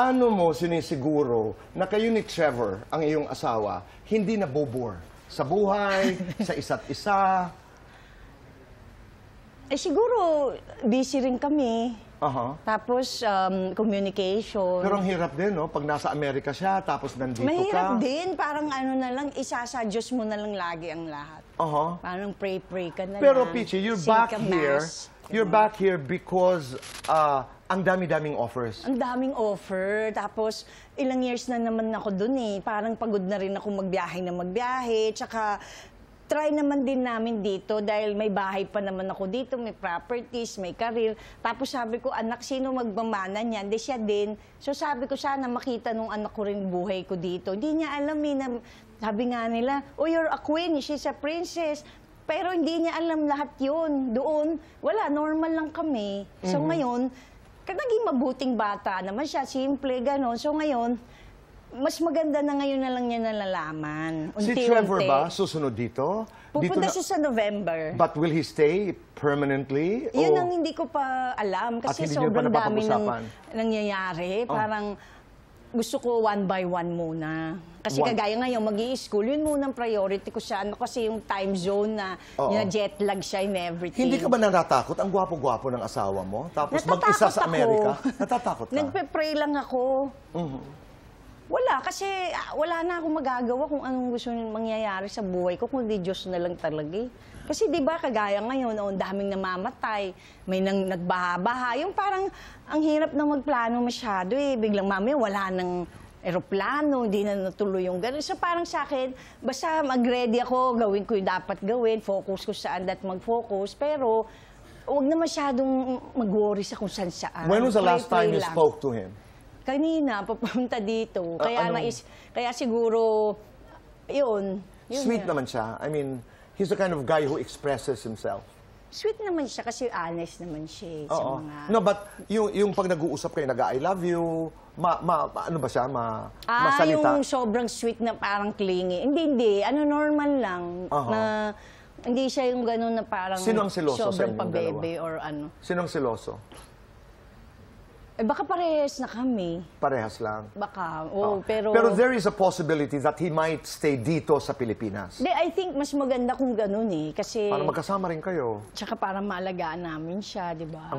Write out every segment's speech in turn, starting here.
paano mo sinisiguro na kayo ni Trevor, ang iyong asawa, hindi nabobore sa buhay, sa isa't isa? Siguro, busy rin kami. Tapos, communication. Pero ang hirap din, no? Pag nasa Amerika siya, tapos nandito Mahirap ka. din. Parang ano na lang, isasadyos mo na lang lagi ang lahat. Parang pray-pray ka na Pero lang. Peachy, you're Sing back ka here. mass. You're back here because ang dami-daming offers. Ang daming offer. Tapos, ilang years na naman ako dun eh. Parang pagod na rin ako magbiyahe. Tsaka, try naman din namin dito dahil may bahay pa naman ako dito, may properties, may career. Tapos sabi ko, anak, sino magmamana niyan? Hindi siya din. So sabi ko, sana makita nung anak ko rin buhay ko dito. Hindi niya alam eh, na, sabi nga nila, oh, you're a queen, she's a princess. Pero hindi niya alam lahat yun. Doon, wala, normal lang kami. So ngayon, naging mabuting bata naman siya, simple, gano'n. So ngayon, mas maganda na ngayon na lang niya nalalaman. Si Trevor ba susunod dito? Pupunta siya sa November. But will he stay permanently? Yun ang hindi ko pa alam. Kasi sobrang dami ng nangyayari. Parang gusto ko one by one muna. Kasi kagaya ngayon, mag-i-school, yun muna ang priority ko siya. Kasi yung time zone na jet lag siya and everything. Hindi ka ba natatakot? Ang gwapo-gwapo ng asawa mo? Tapos mag-isa sa Amerika? Natatakot ka? Nagpe-pray lang ako. Wala, kasi wala na akong magagawa kung anong gusto mangyayari sa buhay ko, kung di Diyos na lang talaga. Kasi di ba kagaya ngayon, ang daming namamatay, may nagbaha-baha. Yung parang ang hirap na magplano masyado eh. Biglang mamaya wala ng eroplano, hindi na natuloy yung gano'n. So parang sa akin, basta mag-ready ako, gawin ko yung dapat gawin, focus ko saan at mag-focus. Pero huwag na masyadong mag-worry sa kung saan. When was the last time you spoke to him? Kanina, papunta dito. Kaya siguro, yun. Sweet naman siya. I mean, he's the kind of guy who expresses himself. Sweet naman siya kasi honest naman siya sa mga... No, but yung pag nag-uusap kayo, I love you, ano ba siya? Masalita? Yung sobrang sweet na parang clingy. Hindi. Normal lang. Na, hindi siya yung gano'n na parang... Sino ang seloso sa inyong dalawa? Or ano. Sino ang seloso? Baka parehas na kami. Parehas lang? Baka, pero... Pero there is a possibility that he might stay dito sa Pilipinas. I think mas maganda kung ganun eh. Kasi... Para magkasama rin kayo. Tsaka para maalagaan namin siya, di ba?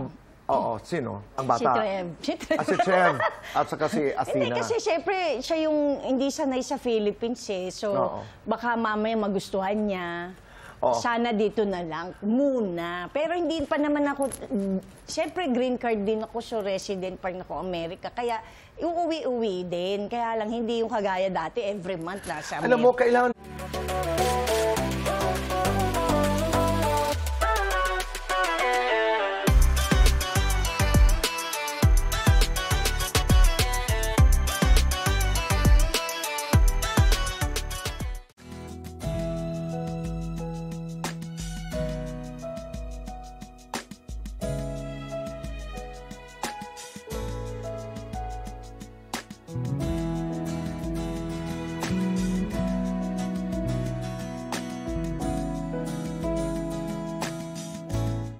Sino? Ang bata? Si Trev. Si Trev. At saka si Athena. Hindi, kasi syempre, siya yung hindi sanay sa Philippines eh. So, baka mamaya magustuhan niya. Sana dito na lang, muna. Pero hindi pa naman ako, siyempre green card din ako, so resident pa rin ako Amerika. Kaya uuwi-uwi din. Kaya lang hindi yung kagaya dati, every month nasa Amerika. Alam mo, kailangan...